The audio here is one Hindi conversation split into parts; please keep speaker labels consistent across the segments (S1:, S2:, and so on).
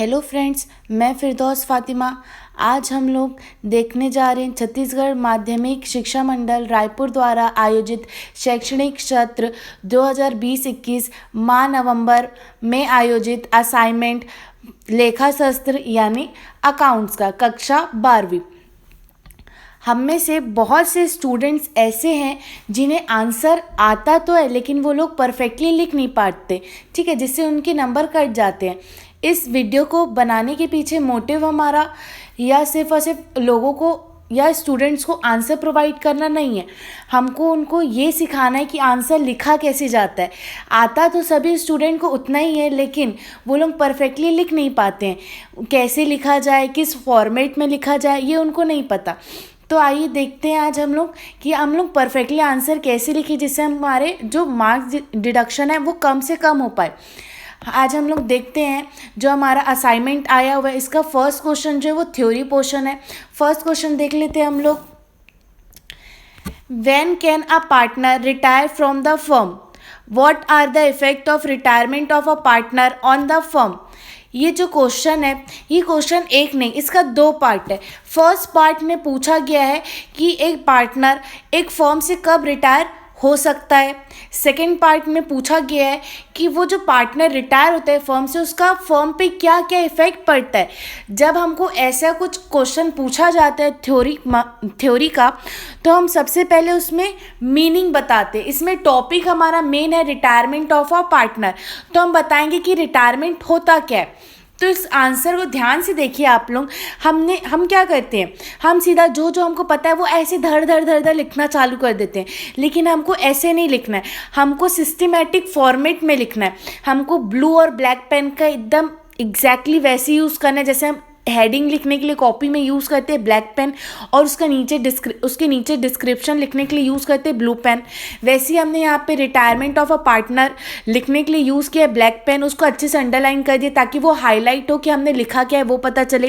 S1: हेलो फ्रेंड्स, मैं फिरदौस फातिमा। आज हम लोग देखने जा रहे हैं छत्तीसगढ़ माध्यमिक शिक्षा मंडल रायपुर द्वारा आयोजित शैक्षणिक सत्र 2020-21 माह नवंबर में आयोजित असाइनमेंट लेखा शास्त्र यानी अकाउंट्स का कक्षा 12वीं। हम में से बहुत से स्टूडेंट्स ऐसे हैं जिन्हें आंसर आता तो है लेकिन वो लोग परफेक्टली लिख नहीं पाते, ठीक है, जिससे उनके नंबर कट जाते हैं। इस वीडियो को बनाने के पीछे मोटिव हमारा या सिर्फ और सिर्फ लोगों को या स्टूडेंट्स को आंसर प्रोवाइड करना नहीं है, हमको उनको ये सिखाना है कि आंसर लिखा कैसे जाता है। आता तो सभी स्टूडेंट को उतना ही है लेकिन वो लोग परफेक्टली लिख नहीं पाते हैं। कैसे लिखा जाए, किस फॉर्मेट में लिखा जाए, ये उनको नहीं पता। तो आइए देखते हैं आज हम लोग कि हम लोग परफेक्टली आंसर कैसे लिखें जिससे हमारे जो मार्क्स डिडक्शन है वो कम से कम हो पाए। आज हम लोग देखते हैं जो हमारा असाइनमेंट आया हुआ है, इसका फर्स्ट क्वेश्चन जो है वो थ्योरी पोर्शन है। फर्स्ट क्वेश्चन देख लेते हैं हम लोग। When can a partner retire from the firm? What are the effect of retirement of a partner on the firm? ये जो क्वेश्चन है, ये क्वेश्चन एक नहीं, इसका दो पार्ट है। फर्स्ट पार्ट में पूछा गया है कि एक पार्टनर एक फर्म से कब रिटायर हो सकता है। सेकेंड पार्ट में पूछा गया है कि वो जो पार्टनर रिटायर होता है फर्म से, उसका फर्म पे क्या क्या इफेक्ट पड़ता है। जब हमको ऐसा कुछ क्वेश्चन पूछा जाता है थ्योरी का, तो हम सबसे पहले उसमें मीनिंग बताते हैं। इसमें टॉपिक हमारा मेन है रिटायरमेंट ऑफ अ पार्टनर, तो हम बताएंगे कि रिटायरमेंट होता क्या है। तो इस आंसर को ध्यान से देखिए आप लोग। हम क्या करते हैं, हम सीधा जो हमको पता है वो ऐसे धड़ धड़ लिखना चालू कर देते हैं, लेकिन हमको ऐसे नहीं लिखना है, हमको सिस्टमेटिक फॉर्मेट में लिखना है। हमको ब्लू और ब्लैक पेन का एकदम एग्जैक्टली वैसे यूज़ करना है जैसे हम हेडिंग लिखने के लिए कॉपी में यूज़ करते हैं ब्लैक पेन, और उसके नीचे डिस्क्रिप्शन लिखने के लिए यूज़ करते हैं ब्लू पेन। वैसे ही हमने यहाँ पे रिटायरमेंट ऑफ अ पार्टनर लिखने के लिए यूज़ किया है ब्लैक पेन, उसको अच्छे से अंडरलाइन कर दिया ताकि वो हाईलाइट हो कि हमने लिखा क्या है वो पता चले।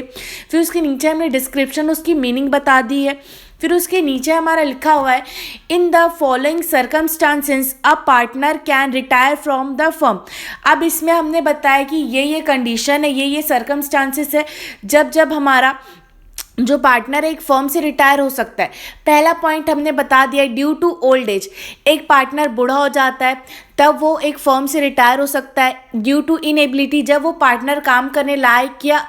S1: फिर उसके नीचे हमने डिस्क्रिप्शन, उसकी मीनिंग बता दी है। फिर उसके नीचे हमारा लिखा हुआ है in the following circumstances a partner can retire from the firm. अब इसमें हमने बताया कि ये कंडीशन है, ये सर्कमस्टांसेस है जब हमारा जो पार्टनर एक फर्म से रिटायर हो सकता है। पहला पॉइंट हमने बता दिया ड्यू टू ओल्ड एज, एक पार्टनर बूढ़ा हो जाता है तब वो एक फर्म से रिटायर हो सकता है। ड्यू टू इनएबिलिटी, जब वो पार्टनर काम करने लायक या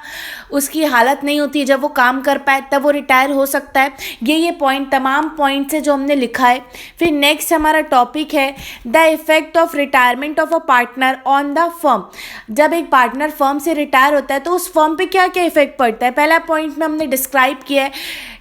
S1: उसकी हालत नहीं होती है, जब वो काम कर पाए तब वो रिटायर हो सकता है। ये पॉइंट, तमाम पॉइंट्स है जो हमने लिखा है। फिर नेक्स्ट हमारा टॉपिक है the effect of retirement of a partner on the firm. जब एक पार्टनर फर्म से रिटायर होता है तो उस फर्म पे क्या क्या इफेक्ट पड़ता है। पहला पॉइंट में हमने डिस्क्राइब किया है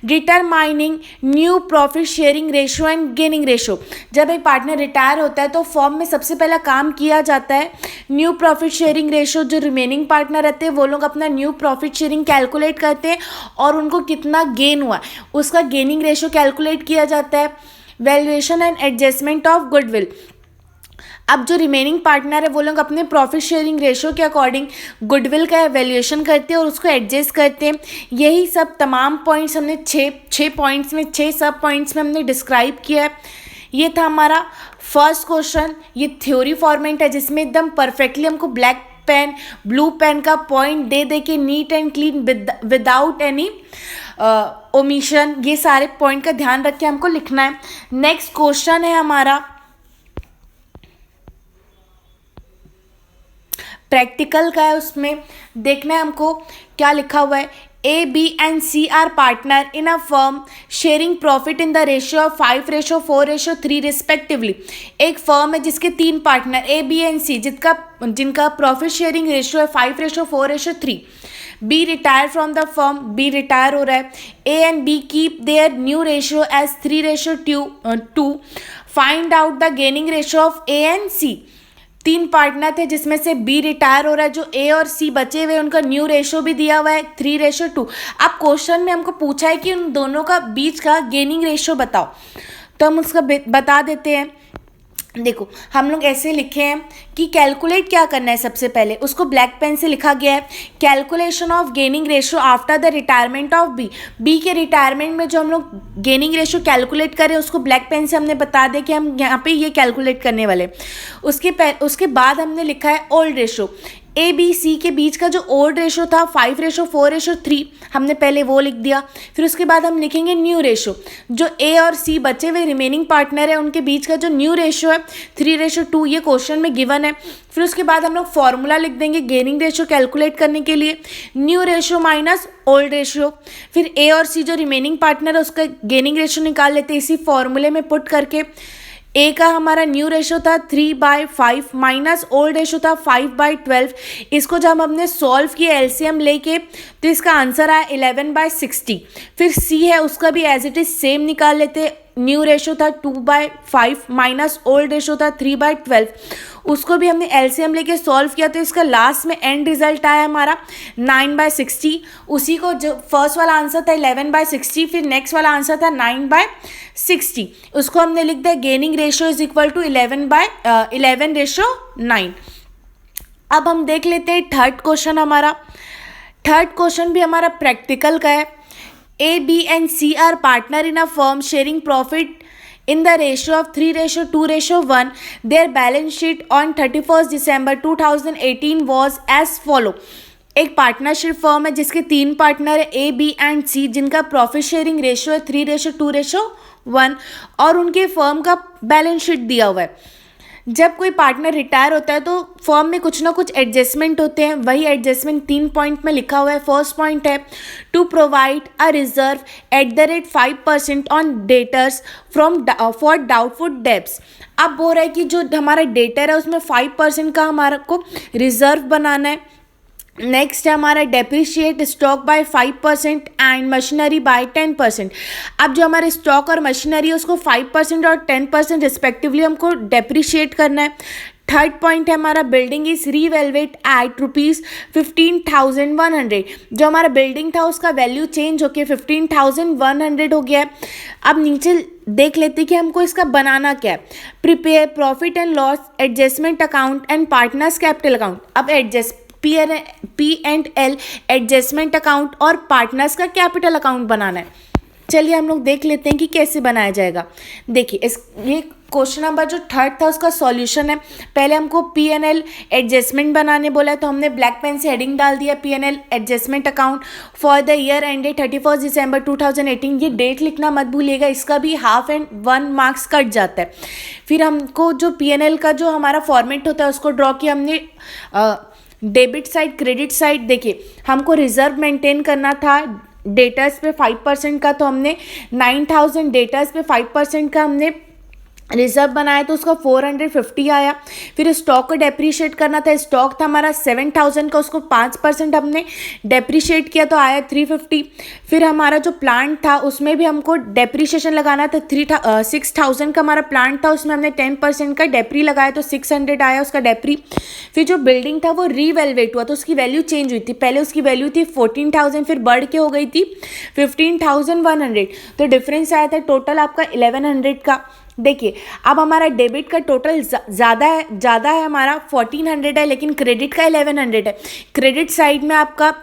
S1: determining new profit sharing ratio and gaining ratio. जब एक पार्टनर रिटायर होता है तो फर्म में सबसे पहला काम किया जाता है न्यू प्रॉफिट शेयरिंग रेशो। जो रिमेनिंग पार्टनर रहते हैं वो लोग अपना न्यू प्रॉफिट शेयरिंग कैलकुलेट करते हैं और उनको कितना गेन हुआ उसका गेनिंग रेशो कैलकुलेट किया जाता है। Valuation and adjustment of goodwill, अब जो रिमेनिंग पार्टनर है वो लोग अपने प्रॉफिट शेयरिंग रेशो के अकॉर्डिंग गुडविल का वैल्यूएशन करते हैं और उसको एडजस्ट करते हैं। यही सब तमाम पॉइंट्स हमने छः पॉइंट्स में, 6 सब पॉइंट्स में हमने डिस्क्राइब किया है। ये था हमारा फर्स्ट क्वेश्चन। ये थ्योरी फॉर्मेट है जिसमें एकदम परफेक्टली हमको ब्लैक पेन ब्लू पेन का पॉइंट दे के neat and clean without any omission, ये सारे पॉइंट का ध्यान रख के हमको लिखना है। नेक्स्ट क्वेश्चन है हमारा प्रैक्टिकल का है, उसमें देखना है हमको क्या लिखा हुआ है। A, B and C are partner in a firm sharing profit in the ratio of 5:4:3 respectively। एक फर्म है जिसके 3 partner A, B and C जिनका प्रॉफिट शेयरिंग रेशियो है 5:4:3। B retire from the firm, B retire हो रहा है। A and B keep their new ratio as 3:2। Find out the gaining ratio of A and C। 3 partner थे जिसमें से B रिटायर हो रहा है, जो A और C बचे हुए उनका न्यू रेशो भी दिया हुआ है 3:2। अब क्वेश्चन में हमको पूछा है कि उन दोनों का बीच का गेनिंग रेशो बताओ, तो हम उसका बता देते हैं। देखो हम लोग ऐसे लिखे हैं कि कैलकुलेट क्या करना है। सबसे पहले उसको ब्लैक पेन से लिखा गया है calculation of gaining ratio after the retirement of B के रिटायरमेंट में जो हम लोग गेनिंग रेशो कैलकुलेट करें उसको ब्लैक पेन से हमने बता दिया कि हम यहाँ पे ये कैलकुलेट करने वाले। उसके बाद हमने लिखा है old ratio. A B C के बीच का जो ओल्ड रेशो था 5:4:3, हमने पहले वो लिख दिया। फिर उसके बाद हम लिखेंगे न्यू रेशो, जो ए और सी बचे हुए रिमेनिंग पार्टनर है उनके बीच का जो न्यू रेशो है 3:2, ये क्वेश्चन में गिवन है। फिर उसके बाद हम लोग फॉर्मूला लिख देंगे गेनिंग रेशो कैलकुलेट करने के लिए, new ratio minus old ratio. फिर ए और सी जो रिमेनिंग पार्टनर है उसका गेनिंग रेशो निकाल लेते हैं इसी फॉर्मूले में पुट करके। ए का हमारा न्यू रेशो था 3/5 माइनस ओल्ड रेशो था 5/12। इसको जब हमने सॉल्व किया एलसीएम लेके तो इसका आंसर आया 11/60। फिर सी है उसका भी एज इट इज सेम निकाल लेते, न्यू रेशो था 2/5 माइनस ओल्ड रेशो था 3/12। उसको भी हमने एलसीएम लेके सॉल्व किया तो इसका लास्ट में एंड रिजल्ट आया हमारा 9/60। उसी को जो फर्स्ट वाला आंसर था 11/60, फिर नेक्स्ट वाला आंसर था 9/60। उसको हमने लिख दिया gaining ratio is equal to 11/9। अब हम देख लेते हैं थर्ड क्वेश्चन हमारा। थर्ड क्वेश्चन भी हमारा प्रैक्टिकल का है। A, B and C are partner in a firm sharing profit in the ratio of 3:2:1. Their balance sheet on 31st December 2018 was as follow. एक पार्टनरशिप फर्म है जिसके 3 पार्टनर है A, B एंड C, जिनका प्रॉफिट शेयरिंग रेशियो है 3:2:1 और उनके फर्म का बैलेंस शीट दिया हुआ है। जब कोई पार्टनर रिटायर होता है तो फर्म में कुछ ना कुछ एडजस्टमेंट होते हैं, वही एडजस्टमेंट 3 पॉइंट में लिखा हुआ है। फर्स्ट पॉइंट है to provide a reserve at the rate 5% on debtors for doubtful debts. अब बोल रहा है कि जो हमारा डेटर है उसमें 5% का हमारा को रिजर्व बनाना है। नेक्स्ट है हमारा depreciate stock by 5% and machinery by 10%। अब जो हमारे स्टॉक और मशीनरी है उसको 5% और 10% रिस्पेक्टिवली हमको डेप्रिशिएट करना है। थर्ड पॉइंट है हमारा बिल्डिंग इज रीवैल्यूएट एट ₹15,100। जो हमारा बिल्डिंग था उसका वैल्यू चेंज होके 15,100 हो गया है। अब नीचे देख लेते हैं कि हमको इसका बनाना क्या है। Prepare profit and loss adjustment account and partners capital account. अब P&L एडजस्टमेंट अकाउंट और पार्टनर्स का कैपिटल अकाउंट बनाना है। चलिए हम लोग देख लेते हैं कि कैसे बनाया जाएगा। देखिए ये क्वेश्चन नंबर जो थर्ड था उसका सॉल्यूशन है। पहले हमको P&L एडजस्टमेंट बनाने बोला है तो हमने ब्लैक पेन से हेडिंग डाल दिया P&L adjustment account for the year ended 31 दिसंबर 2018। ये डेट लिखना मत भूलिएगा, इसका भी हाफ एंड 1 मार्क्स कट जाता है। फिर हमको जो P&L का जो हमारा फॉर्मेट होता है उसको ड्रॉ किया हमने। डेबिट साइड क्रेडिट साइड, देखिए हमको रिजर्व मेंटेन करना था डेटर्स पे 5% का, तो हमने 9,000 डेटर्स पे 5% का हमने रिजर्व बनाया तो उसका 450 आया। फिर स्टॉक को डेप्रीशिएट करना था, स्टॉक था हमारा 7,000 का, उसको 5% हमने डेप्रीशिएट किया तो आया 350। फिर हमारा जो प्लांट था उसमें भी हमको डेप्रीशिएशन लगाना था 6,000 का हमारा प्लांट था, उसमें हमने 10% का डेप्री लगाया तो 600 आया उसका डेप्री। फिर जो बिल्डिंग था वो रीवैल्यूएट हुआ तो उसकी वैल्यू चेंज हुई थी, पहले उसकी वैल्यू थी 14,000 फिर बढ़ के हो गई थी 15,100, तो डिफरेंस आया था टोटल आपका 1,100 का। देखिए अब हमारा डेबिट का टोटल ज़्यादा है हमारा 1,400 है, लेकिन क्रेडिट का 1,100 है। क्रेडिट साइड में आपका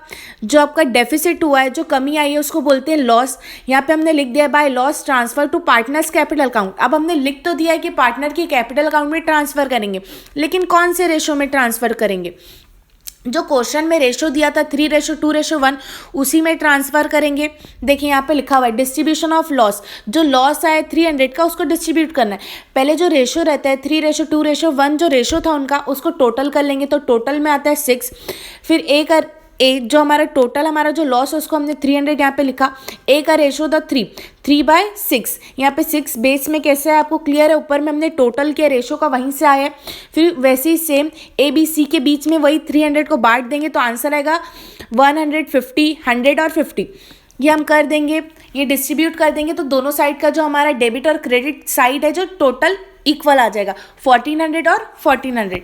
S1: जो आपका डेफिसिट हुआ है, जो कमी आई है उसको बोलते हैं लॉस। यहाँ पे हमने लिख दिया by loss transfer to partners capital account. अब हमने लिख तो दिया है कि पार्टनर की कैपिटल अकाउंट में ट्रांसफ़र करेंगे, लेकिन कौन से रेशो में ट्रांसफ़र करेंगे। जो क्वेश्चन में रेशो दिया था 3:2:1 उसी में ट्रांसफ़र करेंगे। देखिए यहाँ पे लिखा हुआ है डिस्ट्रीब्यूशन ऑफ लॉस, जो लॉस आया 300 का उसको डिस्ट्रीब्यूट करना है। पहले जो रेशो रहता है 3:2:1 जो रेशो था उनका उसको टोटल कर लेंगे तो टोटल में आता है 6। फिर जो हमारा टोटल हमारा जो लॉस है उसको हमने 300 यहाँ पे लिखा। ए का रेशो था 3/6, यहाँ पे 6 बेस में कैसे है आपको क्लियर है, ऊपर में हमने टोटल किया रेशो का वहीं से आया है। फिर वैसे ही सेम ए बी सी के बीच में वही 300 को बांट देंगे तो आंसर आएगा 150, 100 और 50। ये हम कर देंगे, ये डिस्ट्रीब्यूट कर देंगे तो दोनों साइड का जो हमारा डेबिट और क्रेडिट साइड है जो टोटल इक्वल आ जाएगा 1,400 और 1,400।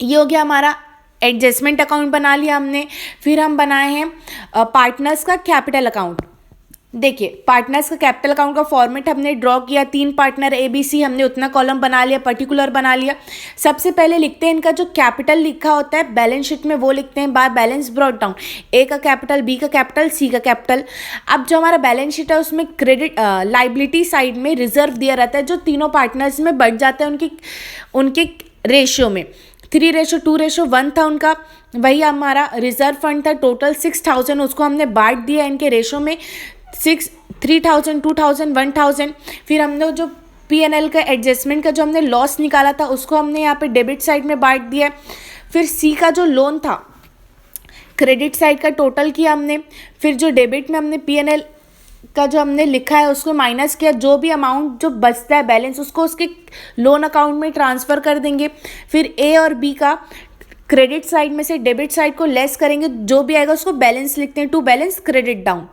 S1: ये हो गया हमारा एडजस्टमेंट अकाउंट बना लिया हमने। फिर हम बनाए हैं पार्टनर्स का कैपिटल अकाउंट। देखिए पार्टनर्स का कैपिटल अकाउंट का फॉर्मेट हमने ड्रॉ किया, 3 पार्टनर ए बी सी, हमने उतना कॉलम बना लिया, पर्टिकुलर बना लिया। सबसे पहले लिखते हैं इनका जो कैपिटल लिखा होता है बैलेंस शीट में वो लिखते हैं बाय बैलेंस ब्रॉट डाउन, ए का कैपिटल, बी का कैपिटल, सी का कैपिटल। अब जो हमारा बैलेंस शीट है उसमें क्रेडिट लाइबिलिटी साइड में रिजर्व दिया रहता है जो तीनों पार्टनर्स में बढ़ जाता है उनके रेशियो में। 3:2:1 था उनका, वही हमारा रिजर्व फंड था टोटल 6,000, उसको हमने बांट दिया इनके रेशो में 3,000, 2,000, 1,000। फिर हमने जो P&L का एडजस्टमेंट का जो हमने लॉस निकाला था उसको हमने यहाँ पे डेबिट साइड में बांट दिया है। फिर C का जो लोन था क्रेडिट साइड का टोटल किया हमने, फिर जो डेबिट में हमने P&L का जो हमने लिखा है उसको माइनस किया, जो भी अमाउंट जो बचता है बैलेंस उसको उसके लोन अकाउंट में ट्रांसफ़र कर देंगे। फिर A और B का क्रेडिट साइड में से डेबिट साइड को लेस करेंगे, जो भी आएगा उसको बैलेंस लिखते हैं, टू बैलेंस क्रेडिट डाउन।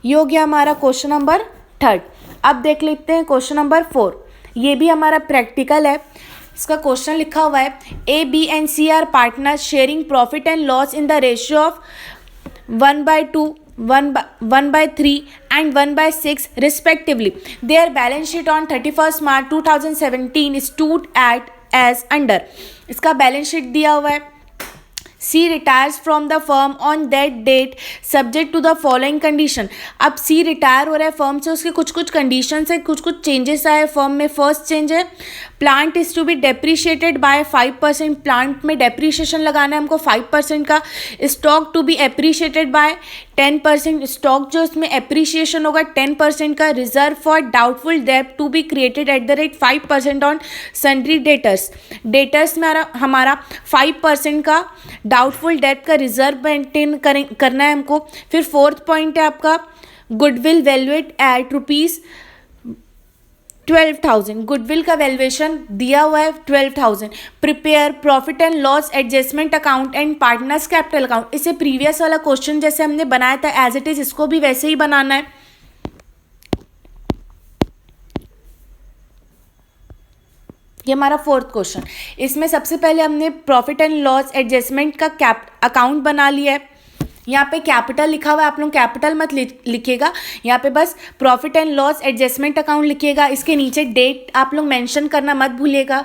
S1: ये हो गया हमारा क्वेश्चन नंबर 3। अब देख लेते हैं क्वेश्चन नंबर 4। ये भी हमारा प्रैक्टिकल है। इसका क्वेश्चन लिखा हुआ है A, B and C are partner sharing profit and loss in the ratio of 1/2, 1/3 and 1/6 respectively. Their balance sheet on 31st March 2017 stood at as under. इसका बैलेंस शीट दिया हुआ है। C retires from the firm on that date subject to the following condition. अब C रिटायर हो रहा है फर्म से, उसके कुछ कुछ कंडीशन है, कुछ कुछ चेंजेस आए फर्म में। फर्स्ट चेंज है plant is to be depreciated by 5%, plant में डेप्रीशिएशन लगाना है हमको 5% का। Stock to be appreciated by 10%, stock जो इसमें एप्रीशिएशन होगा 10% का। Reserve for doubtful debt to be created at the rate 5% on sundry debtors, debtors में हमारा 5% का डाउटफुल डेट का रिजर्व मेंटेन करना है हमको। फिर फोर्थ पॉइंट है आपका गुडविल वैल्यूएट एट ₹12,000, गुडविल का वैल्यूएशन दिया हुआ है 12,000। Prepare profit and loss adjustment account and partners capital account. इसे प्रीवियस वाला क्वेश्चन जैसे हमने बनाया था एज इट इज इसको भी वैसे ही बनाना है। ये हमारा फोर्थ क्वेश्चन। इसमें सबसे पहले हमने प्रॉफिट एंड लॉस एडजस्टमेंट का अकाउंट बना लिया है। यहाँ पे कैपिटल लिखा हुआ है, आप लोग कैपिटल मत लिखिएगा, यहाँ पे बस profit and loss adjustment account लिखिएगा। इसके नीचे डेट आप लोग मेंशन करना मत भूलिएगा।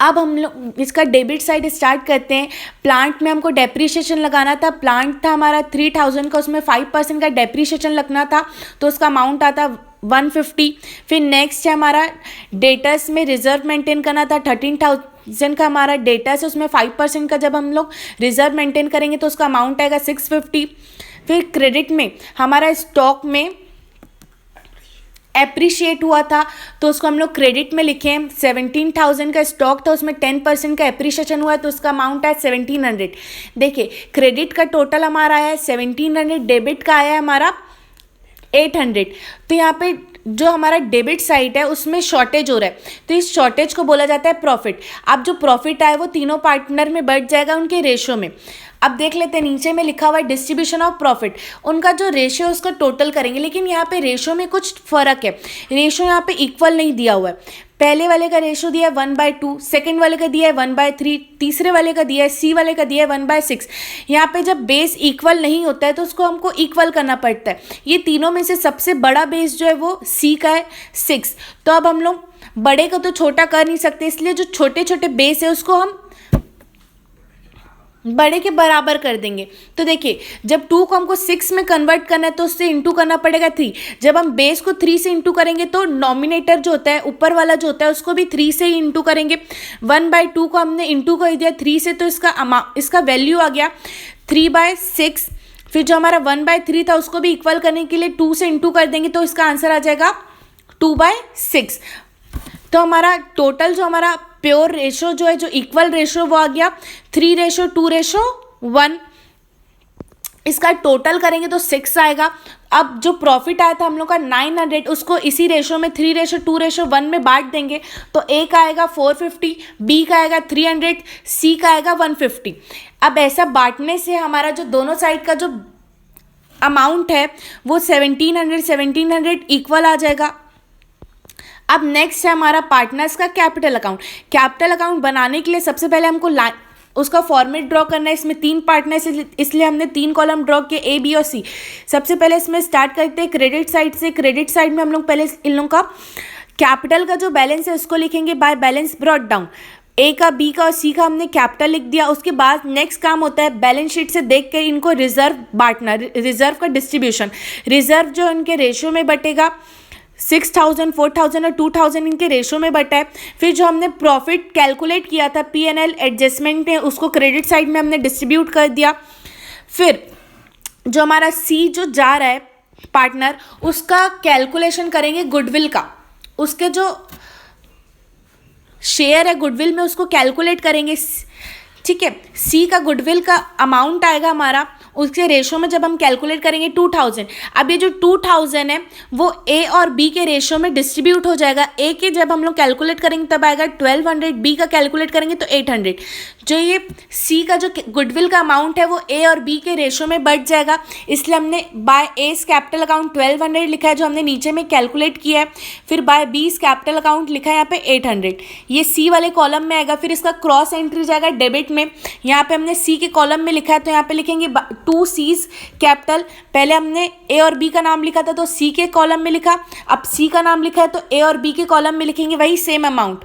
S1: अब हम लोग इसका डेबिट साइड स्टार्ट करते हैं। प्लांट में हमको डेप्रीशिएशन लगाना था, प्लांट था हमारा 3,000 का, उसमें 5% का डेप्रीशिएशन लगना था, तो उसका अमाउंट आता 150। फिर नेक्स्ट है हमारा डेटर्स में रिजर्व मेंटेन करना था 13,000 का हमारा डेटर्स है, उसमें 5% का जब हम लोग रिजर्व मेंटेन करेंगे तो उसका अमाउंट आएगा 650। फिर क्रेडिट में हमारा स्टॉक में एप्रिशिएट हुआ था तो उसको हम लोग क्रेडिट में लिखे हैं। 17,000 का स्टॉक था, उसमें 10% का एप्रिशिएशन हुआ है तो उसका अमाउंट है 1,700। देखिए क्रेडिट का टोटल हमारा आया है 1,700, डेबिट का आया है हमारा 800। तो यहाँ पे जो हमारा डेबिट साइड है उसमें शॉर्टेज हो रहा है, तो इस शॉर्टेज को बोला जाता है प्रॉफिट। अब जो प्रॉफिट आए वो तीनों पार्टनर में बढ़ जाएगा उनके रेशियो में। अब देख लेते हैं नीचे में लिखा हुआ है डिस्ट्रीब्यूशन ऑफ प्रॉफिट, उनका जो रेशियो है उसको टोटल करेंगे, लेकिन यहाँ पे रेशियो में कुछ फर्क है। रेशियो यहाँ पे इक्वल नहीं दिया हुआ है। पहले वाले का रेशियो दिया है 1/2, सेकेंड वाले का दिया है 1/3, तीसरे वाले का दिया है, सी वाले का दिया है 1/6। यहाँ पे जब बेस इक्वल नहीं होता है तो उसको हमको इक्वल करना पड़ता है। ये तीनों में से सबसे बड़ा बेस जो है वो सी का है 6। तो अब हम लोग बड़े को तो छोटा कर नहीं सकते, इसलिए जो छोटे छोटे बेस है उसको हम बड़े के बराबर कर देंगे। तो देखिए जब 2 को हमको 6 में कन्वर्ट करना है तो उससे इंटू करना पड़ेगा 3। जब हम बेस को 3 से इंटू करेंगे तो नॉमिनेटर जो होता है ऊपर वाला जो होता है उसको भी 3 से ही इंटू करेंगे। 1/2 को हमने इंटू कर दिया 3 से, तो इसका वैल्यू आ गया 3/6। फिर जो हमारा 1/3 था उसको भी इक्वल करने के लिए 2 से इंटू कर देंगे तो इसका आंसर आ जाएगा 2/6। तो हमारा टोटल जो हमारा प्योर रेशो जो है जो इक्वल रेशो वो आ गया 3:2:1। इसका टोटल करेंगे तो 6 आएगा। अब जो प्रॉफिट आया था हम लोग का 900 उसको इसी रेशो में 3:2:1 में बांट देंगे तो ए का आएगा 450, बी का आएगा 300, सी का आएगा 150। अब ऐसा बांटने से हमारा जो दोनों साइड का जो अमाउंट है वो 1700 इक्वल आ जाएगा। अब नेक्स्ट है हमारा पार्टनर्स का कैपिटल अकाउंट। कैपिटल अकाउंट बनाने के लिए सबसे पहले हमको उसका फॉर्मेट ड्रॉ करना है। इसमें 3 पार्टनर्स इसलिए हमने 3 कॉलम ड्रॉ किए ए, बी और सी। सबसे पहले इसमें स्टार्ट करते हैं क्रेडिट साइड से। क्रेडिट साइड में हम लोग पहले इन लोगों का कैपिटल का जो बैलेंस है उसको लिखेंगे बाय बैलेंस ब्रॉट डाउन। ए का, बी का और सी का हमने कैपिटल लिख दिया। उसके बाद नेक्स्ट काम होता है बैलेंस शीट से देख कर इनको रिजर्व बांटना, रिजर्व का डिस्ट्रीब्यूशन। रिजर्व जो इनके रेशियो में बटेगा 6000, 4000 और 2000 इनके रेशो में बटा है। फिर जो हमने प्रॉफिट कैलकुलेट किया था P&L एडजस्टमेंट में, उसको क्रेडिट साइड में हमने डिस्ट्रीब्यूट कर दिया। फिर जो हमारा C जो जा रहा है पार्टनर, उसका कैलकुलेशन करेंगे गुडविल का, उसके जो शेयर है गुडविल में उसको कैलकुलेट करेंगे, ठीक है। C का गुडविल का अमाउंट आएगा हमारा, उसके रेशो में जब हम कैलकुलेट करेंगे 2000। अब ये जो 2000 है वो A और B के रेशो में डिस्ट्रीब्यूट हो जाएगा। A के जब हम लोग कैलकुलेट करेंगे तब आएगा 1200, B का कैलकुलेट करेंगे तो 800। जो ये C का जो गुडविल का अमाउंट है वो A और B के रेशो में बढ़ जाएगा, इसलिए हमने बाय A's कैपिटल अकाउंट 1200 लिखा है जो हमने नीचे में कैलकुलेट किया है। फिर बाय B's कैपिटल अकाउंट लिखा है यहाँ पे 800, ये C वाले कॉलम में आएगा। फिर इसका क्रॉस एंट्री जाएगा डेबिट में, यहाँ पे हमने C के कॉलम में लिखा है तो यहाँ पे लिखेंगे 2 C's कैपिटल। पहले हमने A और B का नाम लिखा था तो C के कॉलम में लिखा, अब C का नाम लिखा है तो A और B के कॉलम में लिखेंगे वही सेम अमाउंट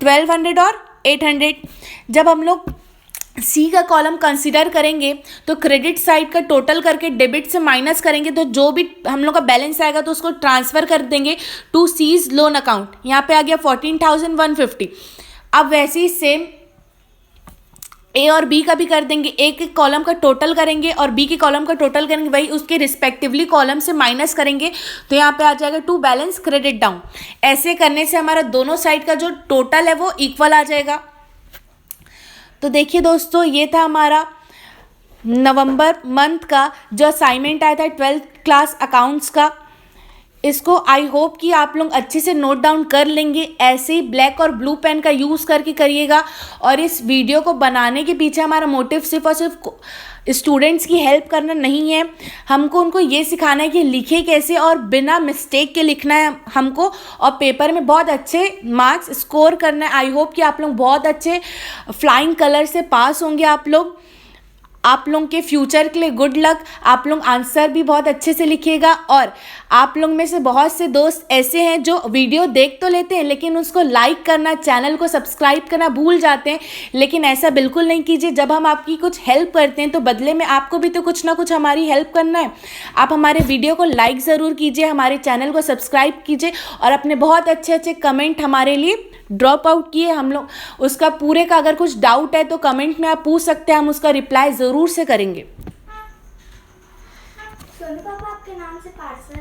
S1: 1200 और 800। जब हम लोग C का कॉलम कंसीडर करेंगे तो क्रेडिट साइड का टोटल करके डेबिट से माइनस करेंगे तो जो भी हम लोग का बैलेंस आएगा तो उसको ट्रांसफ़र कर देंगे टू C's लोन अकाउंट। यहाँ पे आ गया 14,150। अब वैसे ही सेम A और B का भी कर देंगे, A के कॉलम का टोटल करेंगे और B के कॉलम का टोटल करेंगे, वही उसके रिस्पेक्टिवली कॉलम से माइनस करेंगे तो यहाँ पे आ जाएगा टू बैलेंस क्रेडिट डाउन। ऐसे करने से हमारा दोनों साइड का जो टोटल है वो इक्वल आ जाएगा। तो देखिए दोस्तों, ये था हमारा नवंबर मंथ का जो असाइनमेंट आया था 12th क्लास अकाउंट्स का। इसको आई होप कि आप लोग अच्छे से नोट डाउन कर लेंगे। ऐसे ही ब्लैक और ब्लू पेन का यूज़ करके करिएगा। और इस वीडियो को बनाने के पीछे हमारा मोटिव सिर्फ और सिर्फ स्टूडेंट्स की हेल्प करना नहीं है, हमको उनको ये सिखाना है कि लिखे कैसे और बिना मिस्टेक के लिखना है हमको, और पेपर में बहुत अच्छे मार्क्स स्कोर करना है। आई होप कि आप लोग बहुत अच्छे फ्लाइंग कलर से पास होंगे। आप लोगों के फ्यूचर के लिए गुड लक। आप लोग आंसर भी बहुत अच्छे से लिखिएगा। और आप लोग में से बहुत से दोस्त ऐसे हैं जो वीडियो देख तो लेते हैं लेकिन उसको लाइक करना, चैनल को सब्सक्राइब करना भूल जाते हैं। लेकिन ऐसा बिल्कुल नहीं कीजिए। जब हम आपकी कुछ हेल्प करते हैं तो बदले में आपको भी तो कुछ ना कुछ हमारी हेल्प करना है। आप हमारे वीडियो को लाइक ज़रूर कीजिए, हमारे चैनल को सब्सक्राइब कीजिए और अपने बहुत अच्छे अच्छे कमेंट हमारे लिए ड्रॉप आउट किए। हम लोग उसका पूरे का अगर कुछ डाउट है तो कमेंट में आप पूछ सकते हैं, हम उसका रिप्लाई ज़रूर से करेंगे।
S2: सोनू पापा, आपके नाम से पार्सल